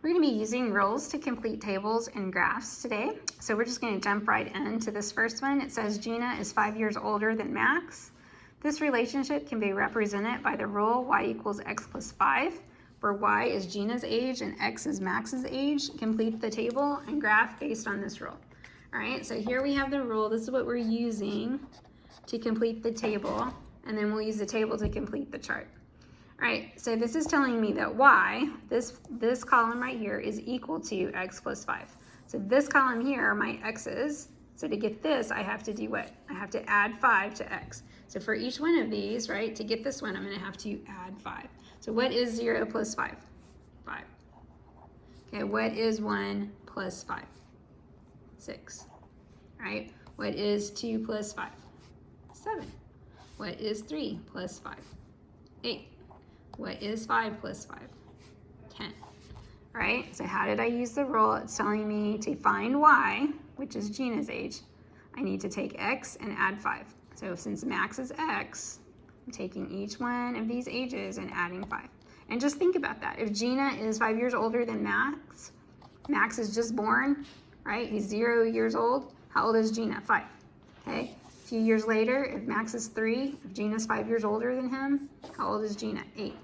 We're going to be using rules to complete tables and graphs today. So we're just going to jump right into this first one. It says Gina is 5 years older than Max. This relationship can be represented by the rule y equals x plus 5, where y is Gina's age and x is Max's age. Complete the table and graph based on this rule. All right, so here we have the rule. This is what we're using to complete the table, and then we'll use the table to complete the chart. All right, so this is telling me that y, this column right here, is equal to x plus 5. So this column here are my x's. So to get this, I have to do what? I have to add 5 to x. So for each one of these, right, to get this one, I'm going to have to add 5. So what is 0 plus 5? 5. Okay, what is 1 plus 5? 6. All right, what is 2 plus 5? 7. What is 3 plus 5? 8. What is 5 plus 5? 10. All right, so how did I use the rule? It's telling me to find y, which is Gina's age. I need to take x and add 5. So since Max is x, I'm taking each one of these ages and adding 5. And just think about that. If Gina is 5 years older than Max, Max is just born, right? He's 0 years old. How old is Gina? 5. Okay. A few years later, if Max is 3, if Gina's 5 years older than him, how old is Gina? 8.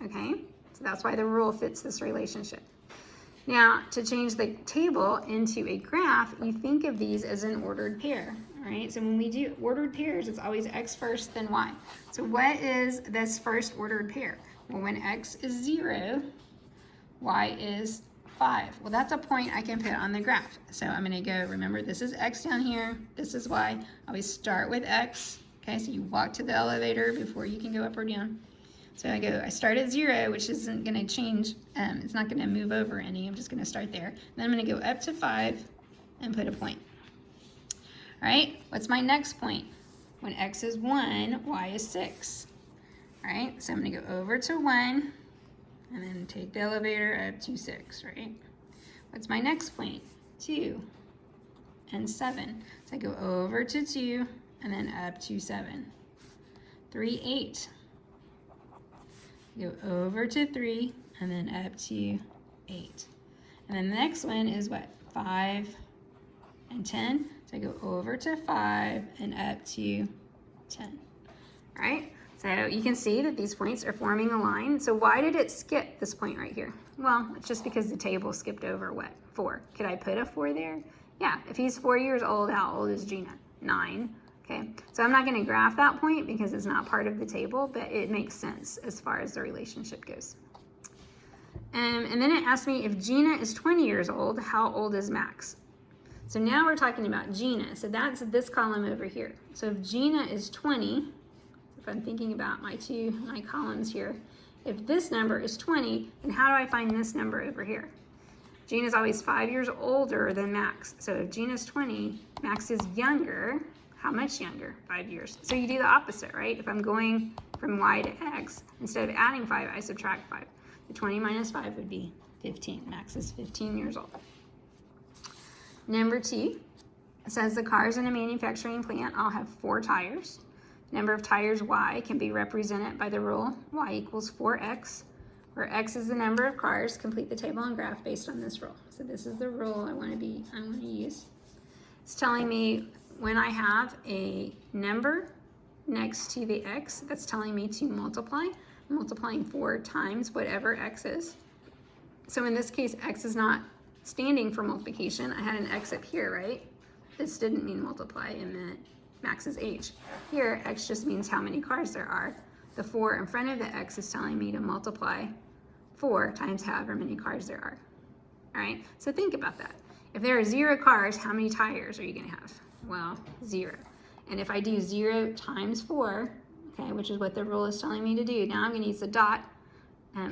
Okay. So that's why the rule fits this relationship. Now, to change the table into a graph, you think of these as an ordered pair, all right? So when we do ordered pairs, it's always x first, then y. So what is this first ordered pair? Well, when x is 0, y is 5. Well, that's a point I can put on the graph. So I'm going to go, remember, this is x down here, this is y. Always start with x, okay? So you walk to the elevator before you can go up or down. So I start at 0, which isn't going to change. It's not going to move over any. I'm just going to start there. Then I'm going to go up to 5 and put a point. All right, what's my next point? When x is 1, y is 6. All right, so I'm going to go over to 1 and then take the elevator up to 6, right? What's my next point? 2 and 7. So I go over to 2 and then up to 7. 3, 8. Go over to 3 and then up to 8. And then the next one is what? 5 and 10. So I go over to 5 and up to 10. All right? So you can see that these points are forming a line. So why did it skip this point right here? Well, it's just because the table skipped over what? 4. Could I put a 4 there? Yeah. If he's 4 years old, how old is Gina? 9. Okay, so I'm not going to graph that point because it's not part of the table, but it makes sense as far as the relationship goes. And then it asked me if Gina is 20 years old, how old is Max? So now we're talking about Gina. So that's this column over here. So if Gina is 20, if I'm thinking about my columns here, if this number is 20, then how do I find this number over here? Gina's always 5 years older than Max. So if Gina's 20, Max is younger. How much younger? 5 years. So you do the opposite, right? If I'm going from y to x, instead of adding 5, I subtract 5. The 20 minus 5 would be 15. Max is 15 years old. Number 2, it says the cars in a manufacturing plant all have 4 tires. Number of tires y can be represented by the rule y equals 4x, where x is the number of cars. Complete the table and graph based on this rule. So this is the rule I want to use. It's telling me when I have a number next to the x, that's telling me to multiply. I'm multiplying 4 times whatever x is. So in this case, x is not standing for multiplication. I had an x up here, right? This didn't mean multiply, it meant Max's age. Here, x just means how many cars there are. The 4 in front of the x is telling me to multiply 4 times however many cars there are. All right, so think about that. If there are 0 cars, how many tires are you gonna have? Well, 0. And if I do 0 times 4, okay, which is what the rule is telling me to do, now I'm going to use the dot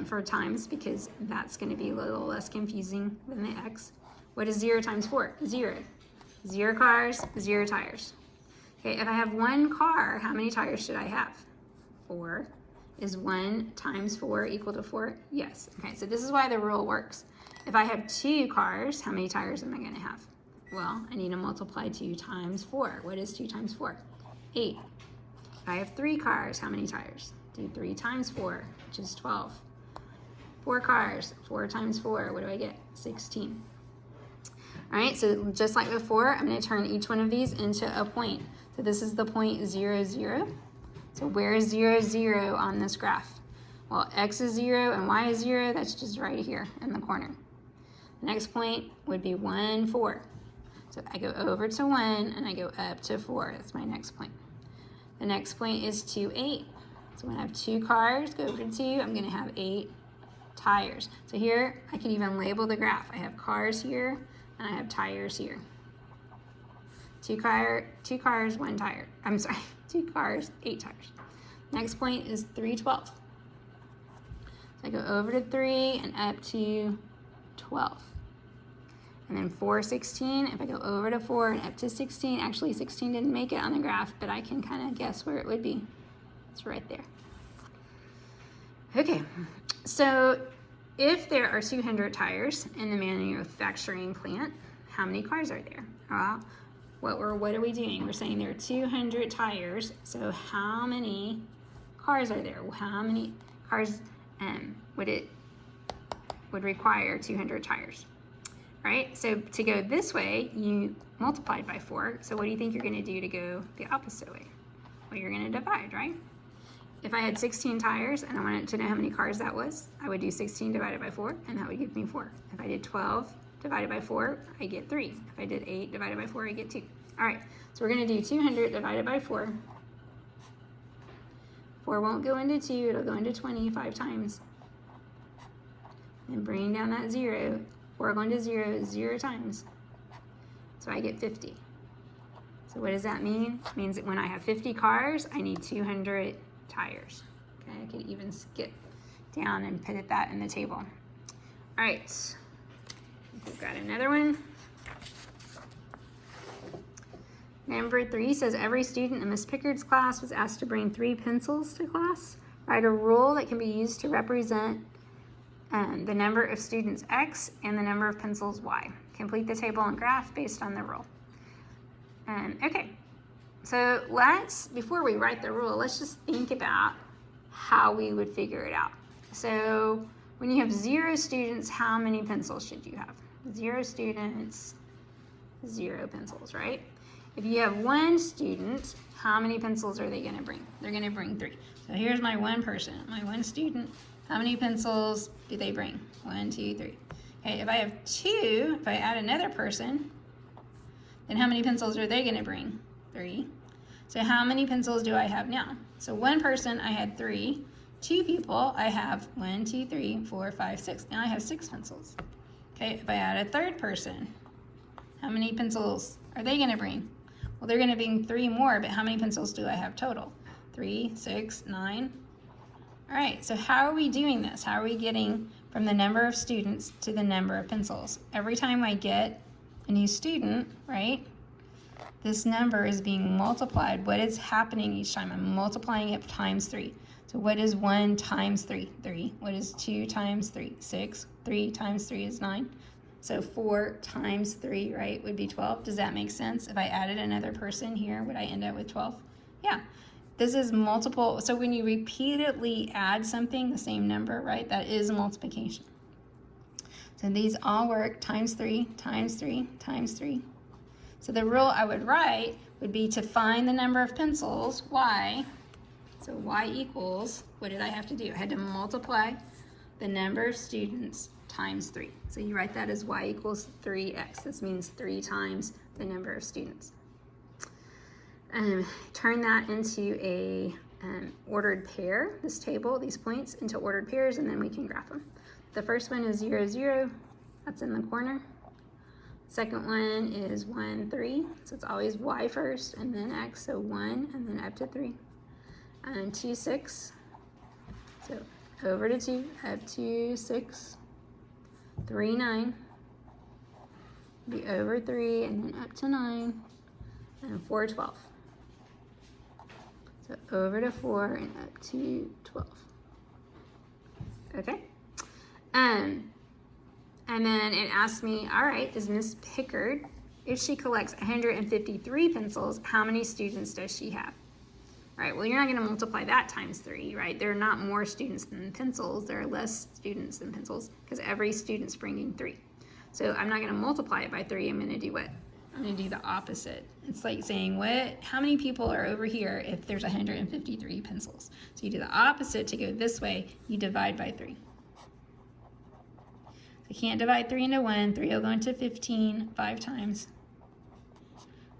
for times because that's going to be a little less confusing than the x. What is 0 times 4? 0. 0 cars, 0 tires. Okay, if I have 1 car, how many tires should I have? 4. Is 1 times 4 equal to 4? Yes. Okay, so this is why the rule works. If I have 2 cars, how many tires am I going to have? Well, I need to multiply 2 times 4. What is 2 times 4? 8. If I have 3 cars, how many tires? Do 3 times 4, which is 12. 4 cars. 4 times 4, what do I get? 16. All right, so just like before, I'm going to turn each one of these into a point. So this is the point 0, 0. So where is 0, 0 on this graph? Well, x is 0 and y is 0. That's just right here in the corner. The next point would be 1, 4. So I go over to 1 and I go up to 4. That's my next point. The next point is 2, 8. So when I have 2 cars, go over to 2, I'm going to have 8 tires. So here I can even label the graph. I have cars here and I have tires here. 2 cars, 1 tire. I'm sorry, 2 cars, 8 tires. Next point is 3, 12. So I go over to 3 and up to 12. And then 4, 16. If I go over to 4 and up to 16, actually 16 didn't make it on the graph, but I can kind of guess where it would be. It's right there. Okay, so if there are 200 tires in the manufacturing plant, how many cars are there? What are we doing? We're saying there are 200 tires, so how many cars are there? How many cars would require 200 tires? All right, so to go this way, you multiplied by 4, so what do you think you're going to do to go the opposite way? Well, you're going to divide, right? If I had 16 tires and I wanted to know how many cars that was, I would do 16 divided by 4, and that would give me 4. If I did 12 divided by 4, I get 3. If I did 8 divided by 4, I get 2. All right, so we're going to do 200 divided by 4. 4 won't go into 2, it'll go into 20 5 times. And bring down that 0. 4 going to 0, 0 times. So I get 50. So what does that mean? It means that when I have 50 cars, I need 200 tires. Okay, I could even skip down and put that in the table. All right, we've got another one. Number 3 says every student in Miss Pickard's class was asked to bring 3 pencils to class. Write a rule that can be used to represent the number of students X and the number of pencils Y. Complete the table and graph based on the rule. Okay, so before we write the rule, let's just think about how we would figure it out. So when you have 0 students, how many pencils should you have? 0 students, 0 pencils, right? If you have 1 student, how many pencils are they going to bring? They're going to bring 3. So here's my 1 person, my 1 student. How many pencils do they bring? 1, 2, 3. Okay, if I have 2, if I add another person, then how many pencils are they going to bring? 3. So how many pencils do I have now? So 1 person, I had 3. 2 people, I have 1, 2, 3, 4, 5, 6. Now I have 6 pencils. Okay, if I add a 3rd person, how many pencils are they going to bring? Well, they're going to bring 3 more, but how many pencils do I have total? 3, 6, 9. All right, so how are we doing this? How are we getting from the number of students to the number of pencils? Every time I get a new student, right, this number is being multiplied. What is happening each time? I'm multiplying it times 3. So what is 1 times 3? 3. What is 2 times 3? 6. 3 times 3 is 9. So 4 times 3, right, would be 12. Does that make sense? If I added another person here, would I end up with 12? Yeah. This is multiple. So when you repeatedly add something, the same number, right, that is multiplication. So these all work times 3, times 3, times 3. So the rule I would write would be to find the number of pencils, y. So y equals, what did I have to do? I had to multiply the number of students times 3. So you write that as y equals 3x. This means 3 times the number of students. Turn that into a ordered pair, this table, these points, into ordered pairs, and then we can graph them. The first one is 0, 0. That's in the corner. Second one is 1, 3. So it's always y first, and then x, so 1, and then up to 3. And 2, 6. So over to 2, up to 6. 3, 9. Be over 3, and then up to 9. And 4, 12. So over to 4 and up to 12. Okay? And then it asked me, all right, is Miss Pickard, if she collects 153 pencils, how many students does she have? All right, well, you're not going to multiply that times 3, right? There are not more students than pencils. There are less students than pencils because every student's bringing 3. So I'm not going to multiply it by 3. I'm going to do what? I'm going to do the opposite. It's like saying, how many people are over here if there's 153 pencils? So you do the opposite to go this way. You divide by 3. I can't divide 3 into 1. 3 will go into 15 5 times.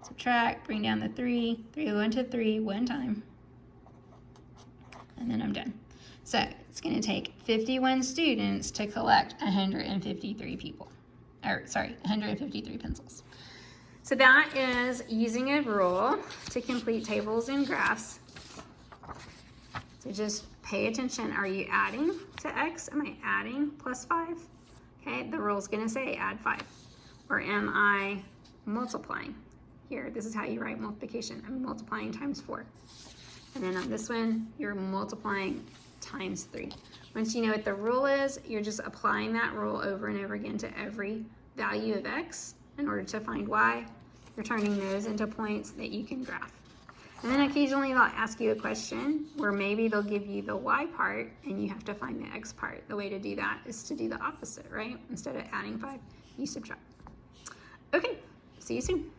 Subtract, bring down the 3. 3 will go into 3 1 time. And then I'm done. So it's going to take 51 students to collect 153 people. 153 pencils. So that is using a rule to complete tables and graphs. So just pay attention. Are you adding to x? Am I adding plus 5? Okay, the rule is going to say add 5. Or am I multiplying? Here, this is how you write multiplication. I'm multiplying times 4. And then on this one, you're multiplying times 3. Once you know what the rule is, you're just applying that rule over and over again to every value of x in order to find y. You're turning those into points that you can graph. And then occasionally they'll ask you a question where maybe they'll give you the y part and you have to find the x part. The way to do that is to do the opposite, right? Instead of adding 5, you subtract. Okay, see you soon.